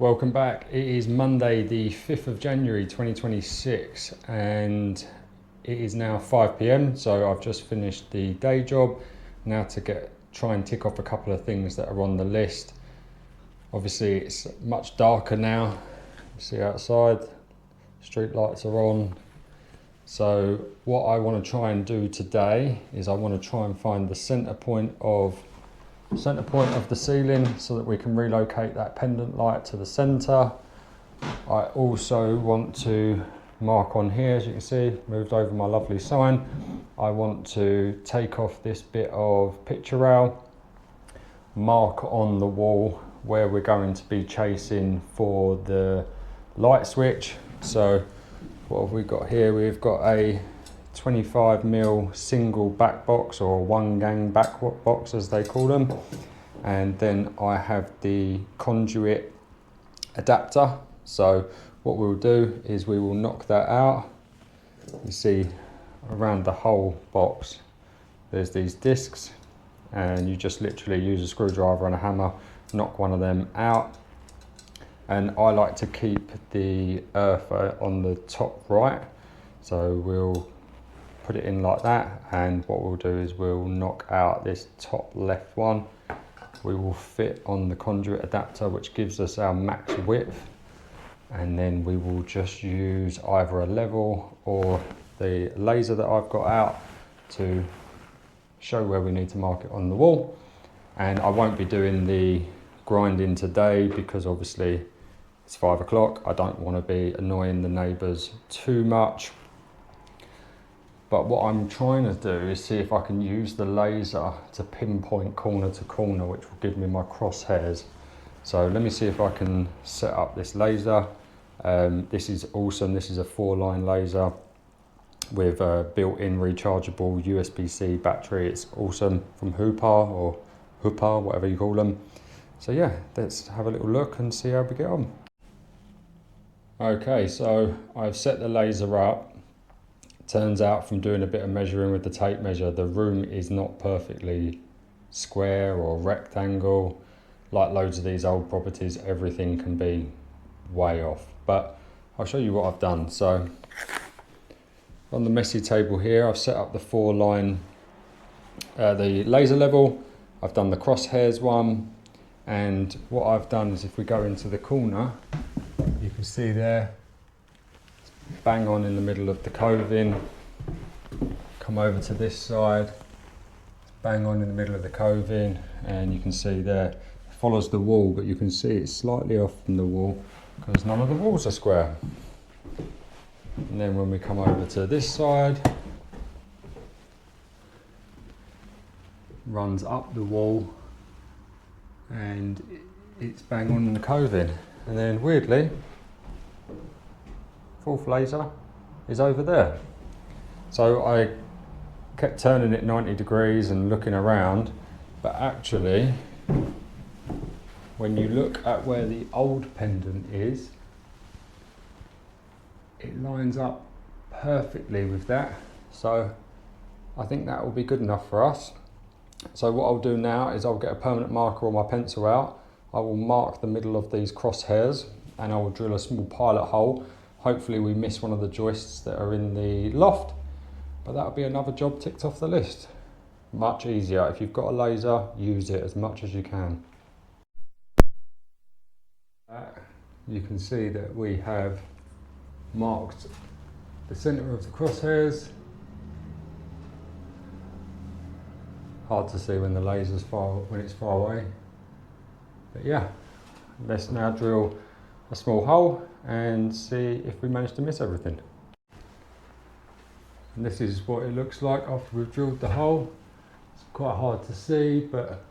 Welcome back. It is Monday the 5th of January 2026 and it is now 5 p.m. so I've just finished the day job. Now to try and tick off a couple of things that are on the list. Obviously it's much darker now. You see outside, street lights are on. So what I want to try and do today is I want to try and find the center point of the ceiling so that we can relocate that pendant light to the center. I also want to mark on here, as you can see, moved over my lovely sign. I want to take off this bit of picture rail, mark on the wall where we're going to be chasing for the light switch. So what have we got here? We've got a 25mm single back box, or one gang back box as they call them, and then I have the conduit adapter. So what we'll do is we will knock that out. You see around the whole box there's these discs, and you just literally use a screwdriver and a hammer, knock one of them out. And I like to keep the earther on the top right, so we'll put it in like that, and what we'll do is we'll knock out this top left one. We will fit on the conduit adapter, which gives us our max width, and then we will just use either a level or the laser that I've got out to show where we need to mark it on the wall. And I won't be doing the grinding today because obviously it's 5 o'clock. I don't want to be annoying the neighbours too much. But what I'm trying to do is see if I can use the laser to pinpoint corner to corner, which will give me my crosshairs. So let me see if I can set up this laser. This is awesome. This is a 4-line laser with a built-in rechargeable USB-C battery. It's awesome, from Hoopa, whatever you call them. So yeah, let's have a little look and see how we get on. Okay, so I've set the laser up. Turns out from doing a bit of measuring with the tape measure, the room is not perfectly square or rectangle. Like loads of these old properties, everything can be way off. But I'll show you what I've done. So on the messy table here, I've set up the 4-line, the laser level. I've done the crosshairs one. And what I've done is, if we go into the corner, you can see there, bang on in the middle of the coving. Come over to this side, bang on in the middle of the coving, and you can see there, it follows the wall, but you can see it's slightly off from the wall because none of the walls are square. And then when we come over to this side, runs up the wall and it's bang on in the coving. And then weirdly, fourth laser is over there. So I kept turning it 90 degrees and looking around, but actually when you look at where the old pendant is, it lines up perfectly with that. So I think that will be good enough for us. So what I'll do now is I'll get a permanent marker or my pencil out. I will mark the middle of these crosshairs and I will drill a small pilot hole. Hopefully we miss one of the joists that are in the loft, but that'll be another job ticked off the list. Much easier. If you've got a laser, use it as much as you can. You can see that we have marked the center of the crosshairs. Hard to see when the laser's when it's far away. But yeah, let's now drill a small hole and see if we manage to miss everything. And this is what it looks like after we've drilled the hole. It's quite hard to see, but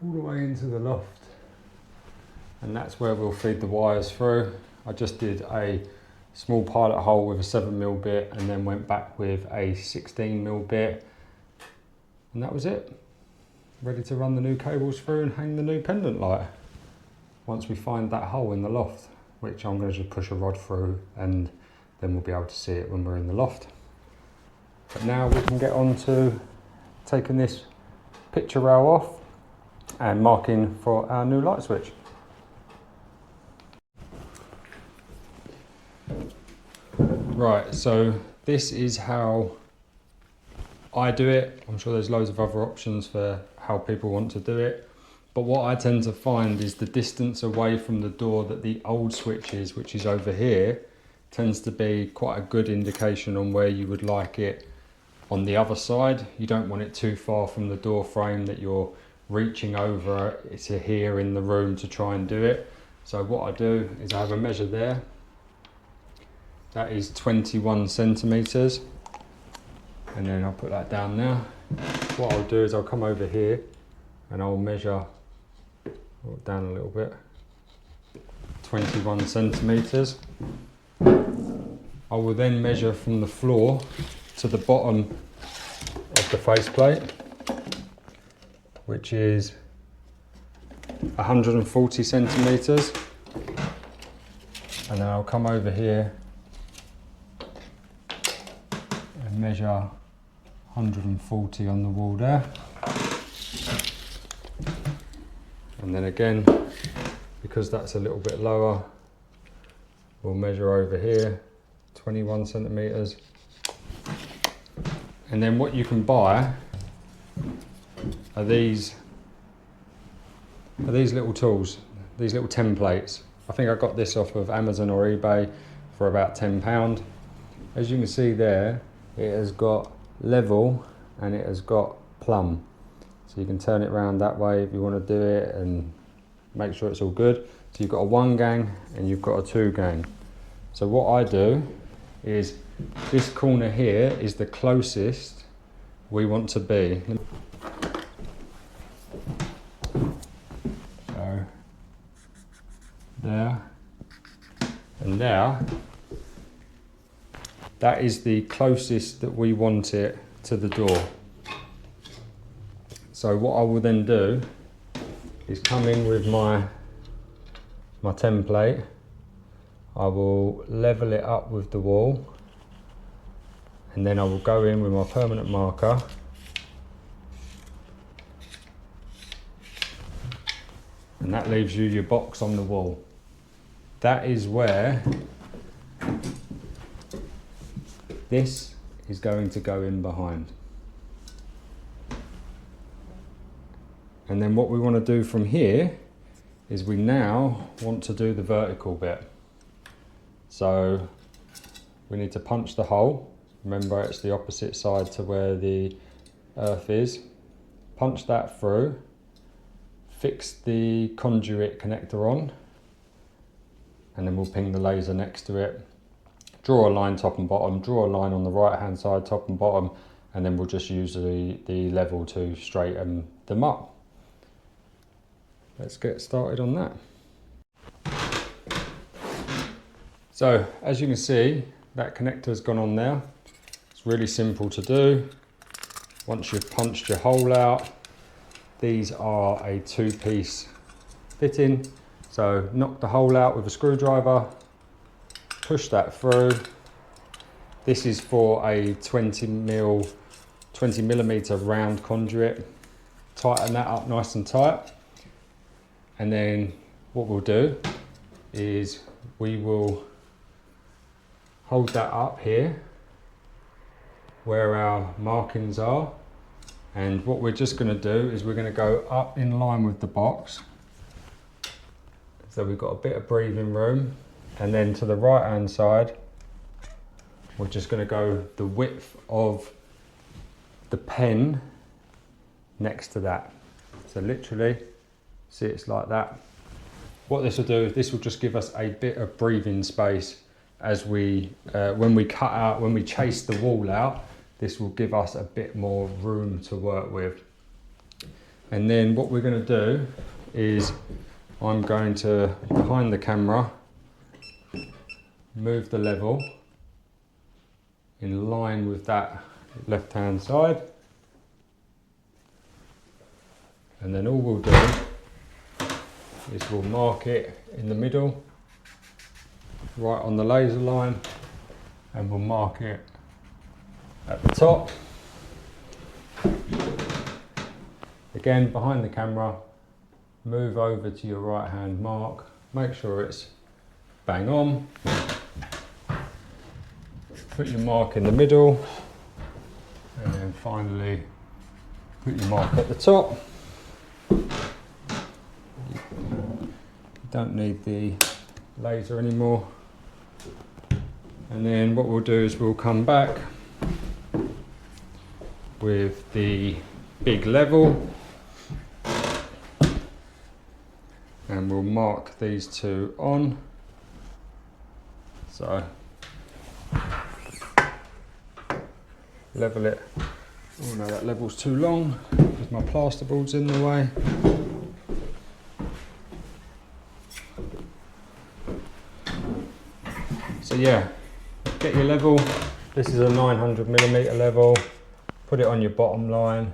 all the way into the loft. And that's where we'll feed the wires through. I just did a small pilot hole with a 7mm bit and then went back with a 16mm bit. And that was it. Ready to run the new cables through and hang the new pendant light. Once we find that hole in the loft, which I'm going to just push a rod through and then we'll be able to see it when we're in the loft. But now we can get on to taking this picture rail off and marking for our new light switch. Right, so this is how I do it. I'm sure there's loads of other options for how people want to do it. But what I tend to find is the distance away from the door that the old switch is, which is over here, tends to be quite a good indication on where you would like it on the other side. You don't want it too far from the door frame that you're reaching over to here in the room to try and do it. So what I do is I have a measure there. That is 21 centimeters. And then I'll put that down now. What I'll do is I'll come over here and I'll measure down a little bit. 21 centimeters. I will then measure from the floor to the bottom of the faceplate, which is 140 centimeters. And then I'll come over here and measure 140 on the wall there. And then again, because that's a little bit lower, we'll measure over here, 21 centimeters. And then what you can buy are these little tools, these little templates. I think I got this off of Amazon or eBay for about £10. As you can see there, it has got level and it has got plumb. So you can turn it around that way if you want to do it and make sure it's all good. So you've got a 1 gang and you've got a 2 gang. So what I do is this corner here is the closest we want to be. So there and there. That is the closest that we want it to the door. So what I will then do is come in with my template. I will level it up with the wall, and then I will go in with my permanent marker and that leaves you your box on the wall. That is where this is going to go in behind. And then what we want to do from here is we now want to do the vertical bit. So we need to punch the hole. Remember, it's the opposite side to where the earth is. Punch that through, fix the conduit connector on, and then we'll ping the laser next to it. Draw a line top and bottom, draw a line on the right hand side top and bottom, and then we'll just use the level to straighten them up. Let's get started on that. So as you can see, that connector's gone on there. It's really simple to do. Once you've punched your hole out, these are a 2-piece fitting. So knock the hole out with a screwdriver, push that through. This is for a 20 millimeter round conduit. Tighten that up nice and tight. And then what we'll do is we will hold that up here where our markings are. And what we're just going to do is we're going to go up in line with the box. So we've got a bit of breathing room. And then to the right hand side, we're just going to go the width of the pen next to that. So literally, see, it's like that. What this will do is this will just give us a bit of breathing space as we, when we chase the wall out, this will give us a bit more room to work with. And then what we're going to do is I'm going to, behind the camera, move the level in line with that left hand side. And then all we'll do is we'll mark it in the middle, right on the laser line, and we'll mark it at the top. Again, behind the camera, move over to your right hand mark, make sure it's bang on. put your mark in the middle, and then finally put your mark at the top. You don't need the laser anymore. And then what we'll do is we'll come back with the big level and we'll mark these two on. So level it. Oh no, that level's too long because my plasterboard's in the way. So yeah, get your level. This is a 900mm level. Put it on your bottom line,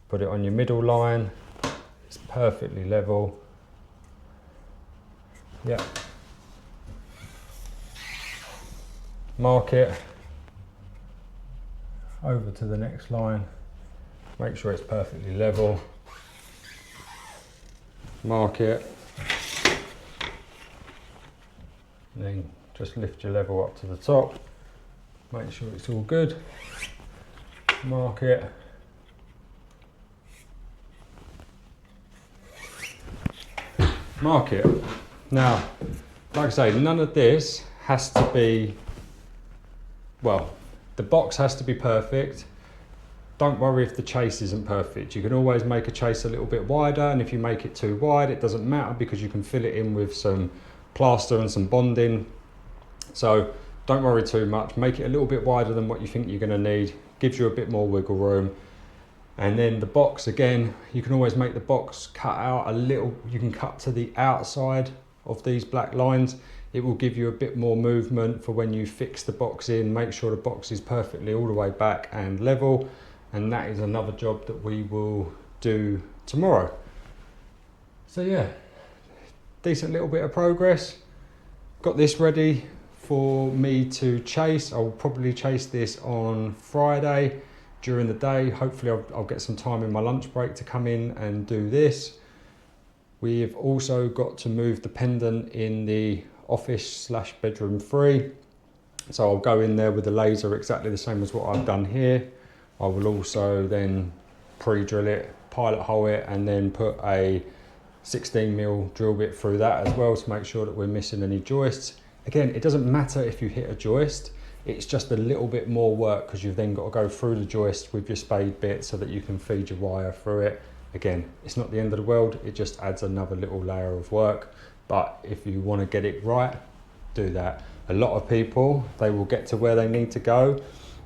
put it on your middle line. It's perfectly level. Yeah. Mark it over to the next line. Make sure it's perfectly level. Mark it. And then just lift your level up to the top. Make sure it's all good. Mark it. Mark it. Now, like I say, none of this has to be, well, the box has to be perfect. Don't worry if the chase isn't perfect. You can always make a chase a little bit wider, and if you make it too wide, it doesn't matter because you can fill it in with some plaster and some bonding. So don't worry too much. Make it a little bit wider than what you think you're going to need. Gives you a bit more wiggle room. And then the box, again, you can always make the box cut out a little. You can cut to the outside of these black lines. It will give you a bit more movement for when you fix the box in. Make sure the box is perfectly all the way back and level. And that is another job that we will do tomorrow. So yeah, decent little bit of progress. Got this ready for me to chase. I'll probably chase this on Friday during the day. Hopefully I'll get some time in my lunch break to come in and do this. We've also got to move the pendant in the office / bedroom 3. So I'll go in there with the laser exactly the same as what I've done here. I will also then pre-drill it, pilot hole it, and then put a 16mm drill bit through that as well to make sure that we're missing any joists. Again, it doesn't matter if you hit a joist, it's just a little bit more work because you've then got to go through the joist with your spade bit so that you can feed your wire through it. Again, it's not the end of the world, it just adds another little layer of work. But if you want to get it right, do that. A lot of people, they will get to where they need to go,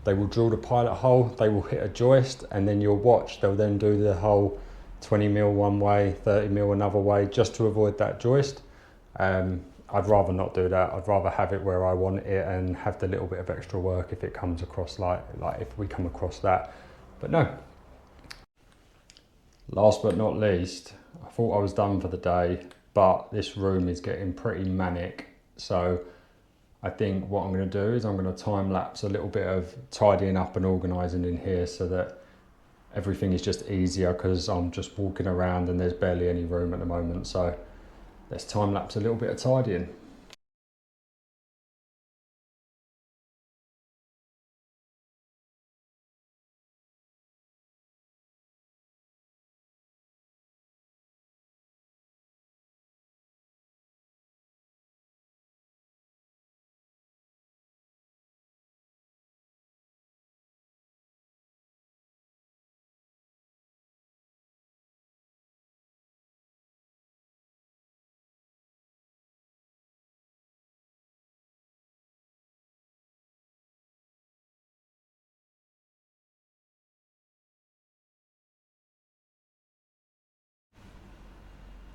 they will drill the pilot hole, they will hit a joist, and then you'll watch, they'll then do the whole 20mm one way, 30mm another way, just to avoid that joist. I'd rather not do that. I'd rather have it where I want it and have the little bit of extra work if it comes across like if we come across that. But no. Last but not least, I thought I was done for the day, but this room is getting pretty manic. So I think what I'm going to do is I'm going to time lapse a little bit of tidying up and organising in here so that everything is just easier because I'm just walking around and there's barely any room at the moment. So let's time lapse a little bit of tidying.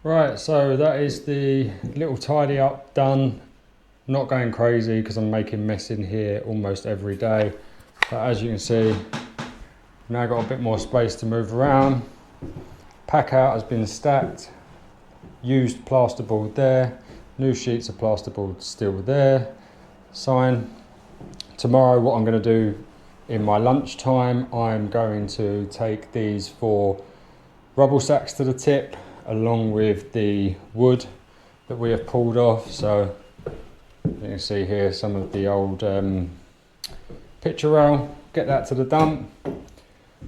Right, so that is the little tidy up done. Not going crazy because I'm making mess in here almost every day. But as you can see, now got a bit more space to move around. Pack out has been stacked. Used plasterboard there. New sheets of plasterboard still there. Sign. Tomorrow what I'm going to do in my lunch time, I'm going to take these 4 rubble sacks to the tip along with the wood that we have pulled off. So you can see here some of the old picture rail, get that to the dump.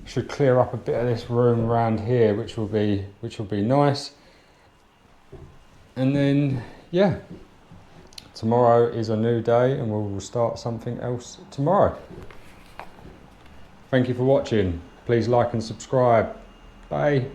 Should clear up a bit of this room around here, which will be nice. And then yeah, tomorrow is a new day and we will start something else tomorrow. Thank you for watching. Please like and subscribe. Bye.